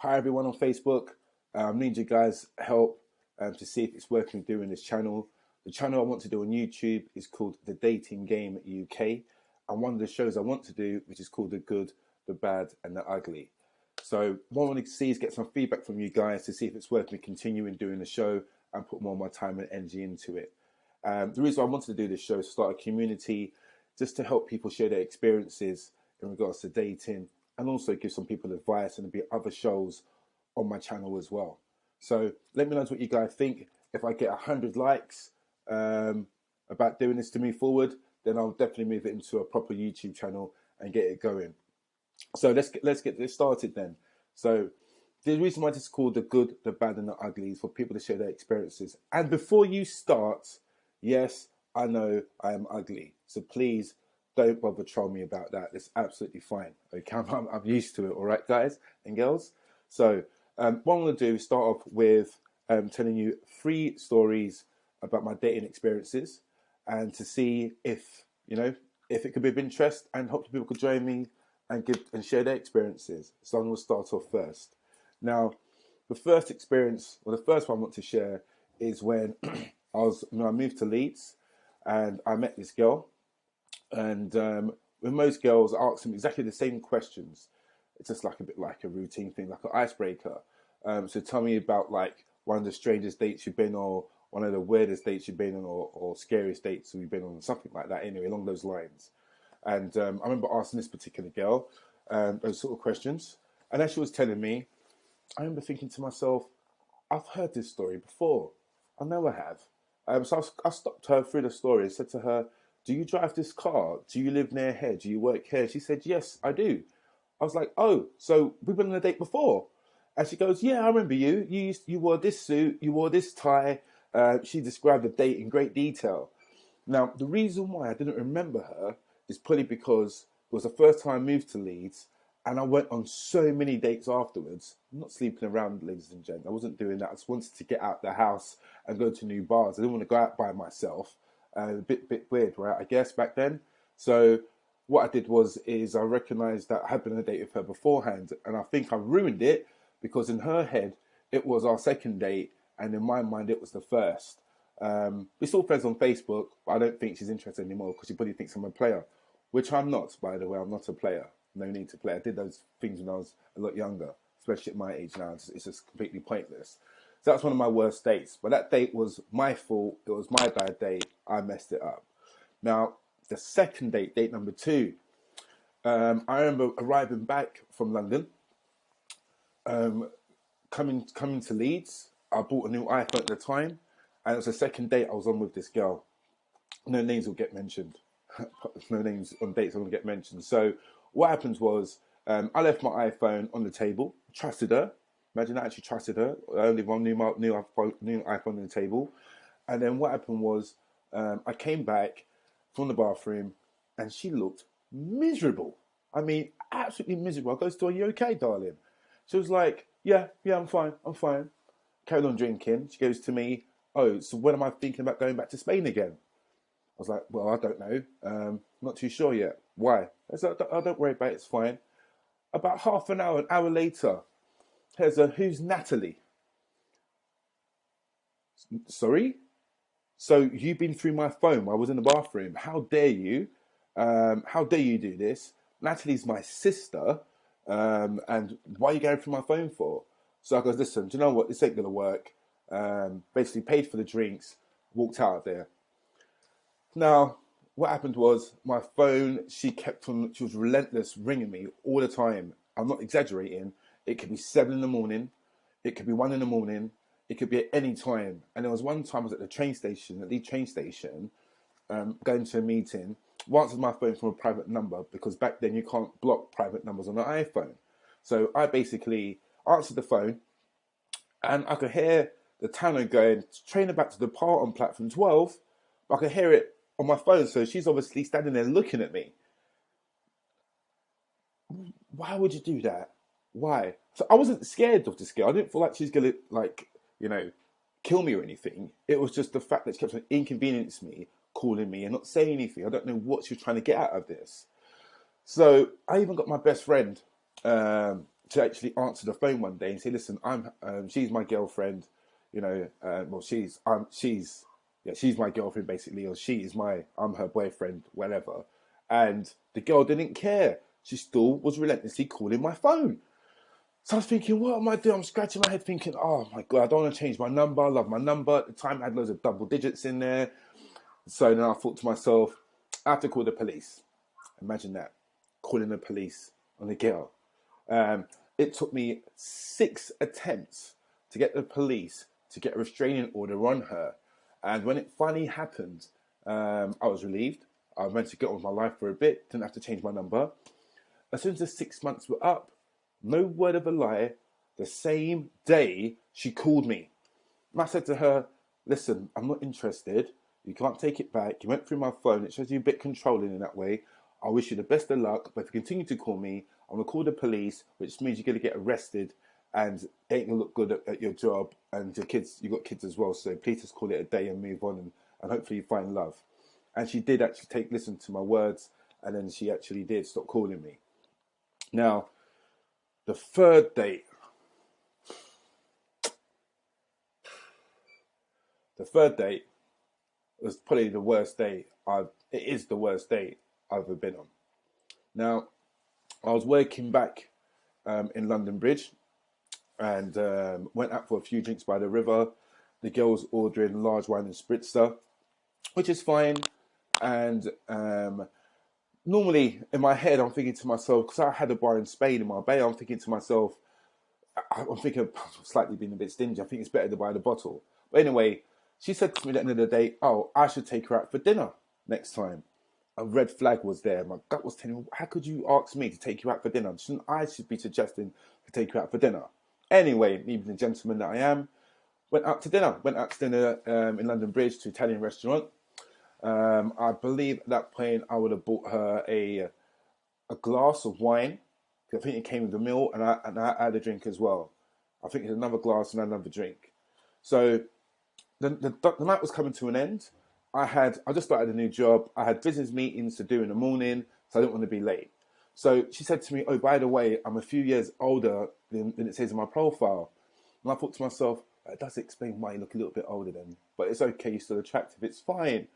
Hi everyone on Facebook. Need you guys' help to see if it's worth me doing this channel. The channel I want to do on YouTube is called The Dating Game UK, and one of the shows I want to do, which is called The Good, The Bad, and The Ugly. So what I want to see is get some feedback from you guys to see if it's worth me continuing doing the show and put more of my time and energy into it. The reason I wanted to do this show is to start a community just to help people share their experiences in regards to dating, and also give some people advice, and there'll be other shows on my channel as well. So let me know what you guys think. If I get 100 likes about doing this to move forward, then I'll definitely move it into a proper YouTube channel and get it going. So let's get this started then. So the reason why this is called The Good, The Bad, and The Ugly is for people to share their experiences. And before you start, yes, I know I am ugly, so please don't bother troll me about that. It's absolutely fine. Okay, I'm used to it. All right, guys and girls. So what I'm going to do is start off with telling you 3 stories about my dating experiences, and to see if if it could be of interest, and hopefully people could join me and give and share their experiences. So I'm going to start off first. Now, the first experience, or the first one I want to share, is when I moved to Leeds, and I met this girl. And with most girls, I ask them exactly the same questions. It's just like a bit like a routine thing, like an icebreaker. So tell me about like one of the strangest dates you've been on, or one of the weirdest dates you've been on, or scariest dates you've been on, something like that. Anyway, along those lines. And I remember asking this particular girl those sort of questions, and as she was telling me, I remember thinking to myself, I've heard this story before. I know I have. So I stopped her through the story and said to her, do you drive this car? Do you live near here? Do you work here? She said, yes, I do. I was like, oh, so we've been on a date before? And she goes, yeah, I remember you. You wore this suit, you wore this tie. She described the date in great detail. Now, the reason why I didn't remember her is probably because it was the first time I moved to Leeds, and I went on so many dates afterwards. I'm not sleeping around, ladies and gents. I wasn't doing that. I just wanted to get out the house and go to new bars. I didn't want to go out by myself. A bit weird, right? I guess back then. So what I did is I recognised that I had been on a date with her beforehand, and I think I ruined it because in her head it was our second date, and in my mind it was the first. We're still friends on Facebook, but I don't think she's interested anymore because she probably thinks I'm a player, which I'm not, by the way. I'm not a player. No need to play. I did those things when I was a lot younger, especially at my age now. It's just completely pointless. So that's one of my worst dates. But that date was my fault. It was my bad date. I messed it up. Now, the second date, date number 2, I remember arriving back from London, coming to Leeds. I bought a new iPhone at the time, and it was the second date I was on with this girl. No names will get mentioned. No names on dates will get mentioned. So what happened was, I left my iPhone on the table, trusted her. Imagine I actually trusted her. I only one new iPhone on the table. And then what happened was, I came back from the bathroom, and she looked miserable. I mean, absolutely miserable. I goes to her, "Are you okay, darling?" She was like, yeah, I'm fine, I'm fine. Carried on drinking. She goes to me, "Oh, so when am I thinking about going back to Spain again?" I was like, well, I don't know. Not too sure yet. Why? I said, "Oh, don't worry about it, it's fine." About half an hour later, here's a, "Who's Natalie?" Sorry? So you've been through my phone while I was in the bathroom. How dare you? How dare you do this? Natalie's my sister. And why are you going through my phone for? So I goes, "Listen, do you know what? This ain't going to work." Basically paid for the drinks, walked out of there. Now, what happened was my phone, she was relentless ringing me all the time. I'm not exaggerating. It could be 7 in the morning. It could be 1 in the morning. It could be at any time. And there was one time I was at the train station, going to a meeting. Answered my phone from a private number, because back then you can't block private numbers on an iPhone. So I basically answered the phone, and I could hear the tannoy going, "Train back to depart on platform 12." I could hear it on my phone, so she's obviously standing there looking at me. Why would you do that? Why? So I wasn't scared of this girl. I didn't feel like she's gonna, like, kill me or anything. It was just the fact that she kept on inconveniencing me, calling me and not saying anything. I don't know what she was trying to get out of this. So I even got my best friend. to actually answer the phone one day and say, "Listen, she's my girlfriend, you know, well, she's my girlfriend basically, or I'm her boyfriend, whatever." And the girl didn't care. She still was relentlessly calling my phone. So I was thinking, what am I doing? I'm scratching my head thinking, oh my God, I don't want to change my number. I love my number. At the time, I had loads of double digits in there. So then I thought to myself, I have to call the police. Imagine that, calling the police on a girl. It took me 6 attempts to get the police to get a restraining order on her. And when it finally happened, I was relieved. I went to get on with my life for a bit, didn't have to change my number. As soon as the 6 months were up, no word of a lie, the same day she called me. And I said to her, listen, I'm not interested. You can't take it back. You went through my phone. It shows you a bit controlling in that way. I wish you the best of luck. But if you continue to call me, I'm going to call the police, which means you're going to get arrested and it ain't going to look good at your job. And your kids, you got kids as well. So please just call it a day and move on and hopefully you find love. And she did actually listen to my words. And then she actually did stop calling me. Now, the third date was probably the worst date it is the worst date I've ever been on. Now, I was working back in London Bridge and went out for a few drinks by the river. The girl was ordering large wine and spritzer, which is fine. And normally in my head, I'm thinking to myself, because I had a bar in Spain in Marbella, I'm thinking to myself, I'm thinking of slightly being a bit stingy. I think it's better to buy the bottle. But anyway, she said to me at the end of the day, oh, I should take her out for dinner next time. A red flag was there. My gut was telling me, how could you ask me to take you out for dinner? Shouldn't I should be suggesting to take you out for dinner? Anyway, even the gentleman that I am, went out to dinner. Went out to dinner in London Bridge to an Italian restaurant. I believe at that point I would have bought her a glass of wine. I think it came with the meal, and I had a drink as well. I think it's another glass and another drink. So the night was coming to an end. I just started a new job. I had business meetings to do in the morning, so I didn't want to be late. So she said to me, oh, by the way, I'm a few years older than it says in my profile. And I thought to myself, it does explain why you look a little bit older then. But it's okay, you're still attractive, it's fine.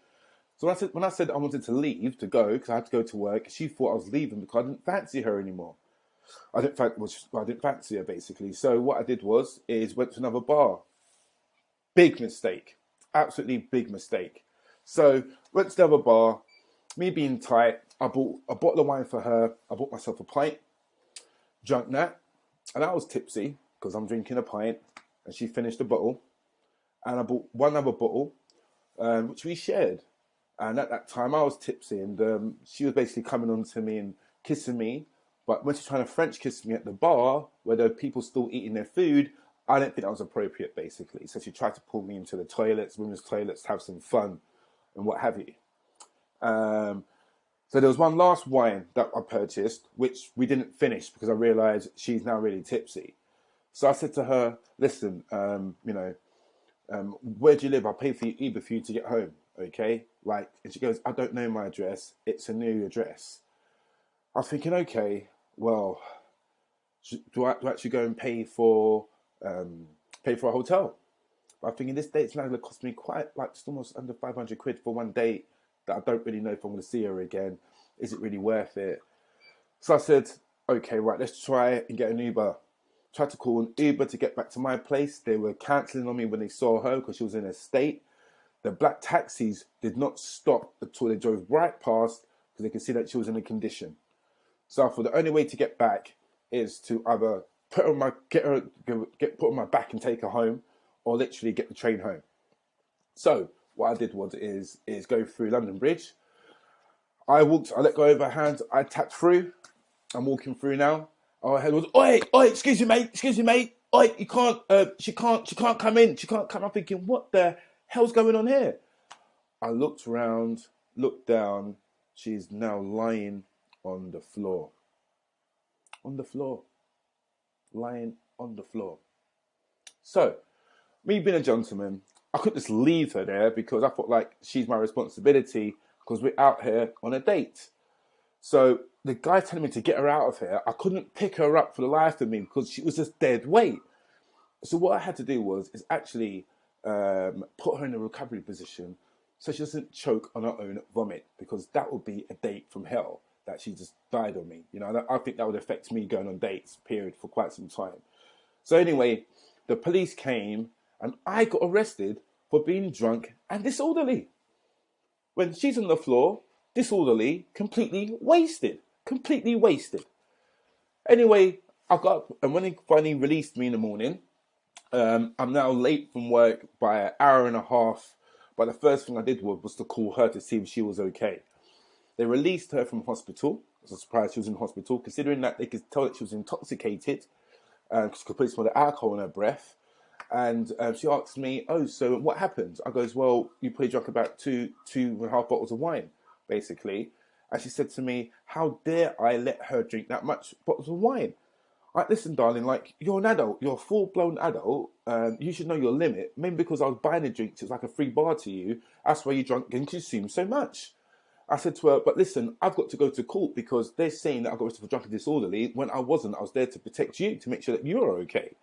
So when I said I wanted to leave, to go, because I had to go to work, she thought I was leaving because I didn't fancy her anymore. I didn't fancy her, basically. So what I did is went to another bar. Big mistake. Absolutely big mistake. So went to the other bar. Me being tight, I bought a bottle of wine for her. I bought myself a pint. Drank that. And I was tipsy because I'm drinking a pint. And she finished the bottle. And I bought one other bottle, which we shared. And at that time, I was tipsy. And she was basically coming on to me and kissing me. But when she's trying to French kiss me at the bar, where there are people still eating their food, I didn't think that was appropriate, basically. So she tried to pull me into the toilets, women's toilets, have some fun, and what have you. So there was one last wine that I purchased, which we didn't finish because I realised she's now really tipsy. So I said to her, listen, where do you live? I'll pay for Uber for you to get home, okay? And she goes, I don't know my address. It's a new address. I was thinking, okay, well, do I actually go and pay for a hotel? But I'm thinking this date's now going to cost me just almost under 500 quid for one date that I don't really know if I'm going to see her again. Is it really worth it? So I said, okay, right, let's try and get an Uber. Tried to call an Uber to get back to my place. They were cancelling on me when they saw her because she was in a state. The black taxis did not stop until they drove right past because they could see that she was in a condition. So I thought the only way to get back is to either put her on my back and take her home, or literally get the train home. So what I did is go through London Bridge. I let go of her hand, I tapped through. I'm walking through now. Our head was, oi, excuse me, mate. Oi, she can't come in. She can't come. I'm thinking, what the hell's going on here? I looked around, looked down. She's now lying on the floor. Lying on the floor. So, me being a gentleman, I couldn't just leave her there because I thought she's my responsibility because we're out here on a date. So the guy telling me to get her out of here, I couldn't pick her up for the life of me because she was just dead weight. So what I had to do is actually put her in a recovery position so she doesn't choke on her own vomit, because that would be a date from hell that she just died on me. You know, I think that would affect me going on dates, period, for quite some time. So anyway, the police came and I got arrested for being drunk and disorderly. When she's on the floor, disorderly, completely wasted. Completely wasted. Anyway, I got up, and when he finally released me in the morning, I'm now late from work by an hour and a half. But the first thing I did was to call her to see if she was okay. They released her from hospital. I was surprised she was in hospital, considering that they could tell that she was intoxicated because she could put some of the alcohol in her breath. And she asked me, "Oh, so what happened?" I goes, "Well, you probably drank about two and a half bottles of wine, basically." And she said to me, "How dare I let her drink that much bottles of wine?" Like, listen, darling, like, you're an adult, you're a full-blown adult, you should know your limit. Maybe because I was buying a drink, it's like a free bar to you, that's why you drunk and consume so much. I said to her, "But listen, I've got to go to court because they're saying that I got arrested for drunk and disorderly when I wasn't. I was there to protect you, to make sure that you are okay."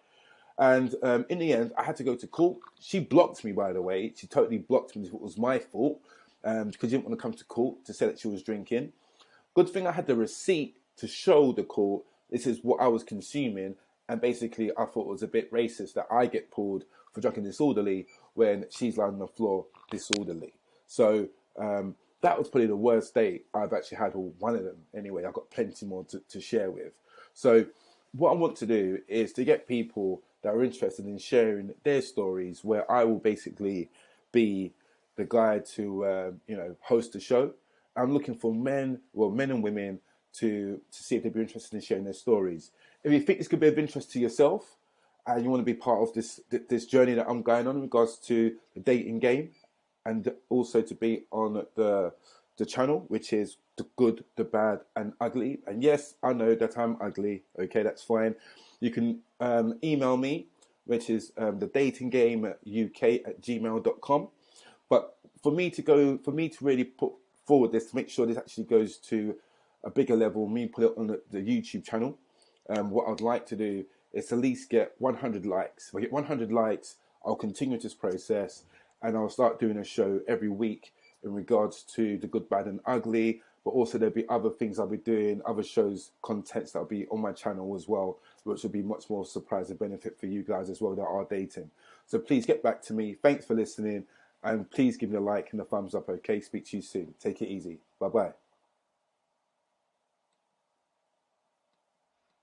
And in the end, I had to go to court. She blocked me, by the way. She totally blocked me. It was my fault because she didn't want to come to court to say that she was drinking. Good thing I had the receipt to show the court this is what I was consuming. And basically, I thought it was a bit racist that I get pulled for drunk and disorderly when she's lying on the floor disorderly. So that was probably the worst day I've actually had, or one of them anyway. I've got plenty more to share with. So what I want to do is to get people that are interested in sharing their stories, where I will basically be the guy to host the show. I'm looking for men and women to see if they'd be interested in sharing their stories. If you think this could be of interest to yourself and you want to be part of this journey that I'm going on in regards to the dating game, and also to be on the channel, which is the good, the bad, and ugly. And yes, I know that I'm ugly. Okay, that's fine. You can email me, which is the datinggameuk@gmail.com. But for me to really put forward this, to make sure this actually goes to a bigger level, me put it on the YouTube channel. What I'd like to do is at least get 100 likes. If I get 100 likes, I'll continue this process and I'll start doing a show every week in regards to the good, bad, and ugly. But also there'll be other things I'll be doing, other shows, contents that'll be on my channel as well, which will be much more surprise and benefit for you guys as well that are dating. So please get back to me. Thanks for listening, and please give me a like and a thumbs up. Okay, speak to you soon. Take it easy. Bye bye.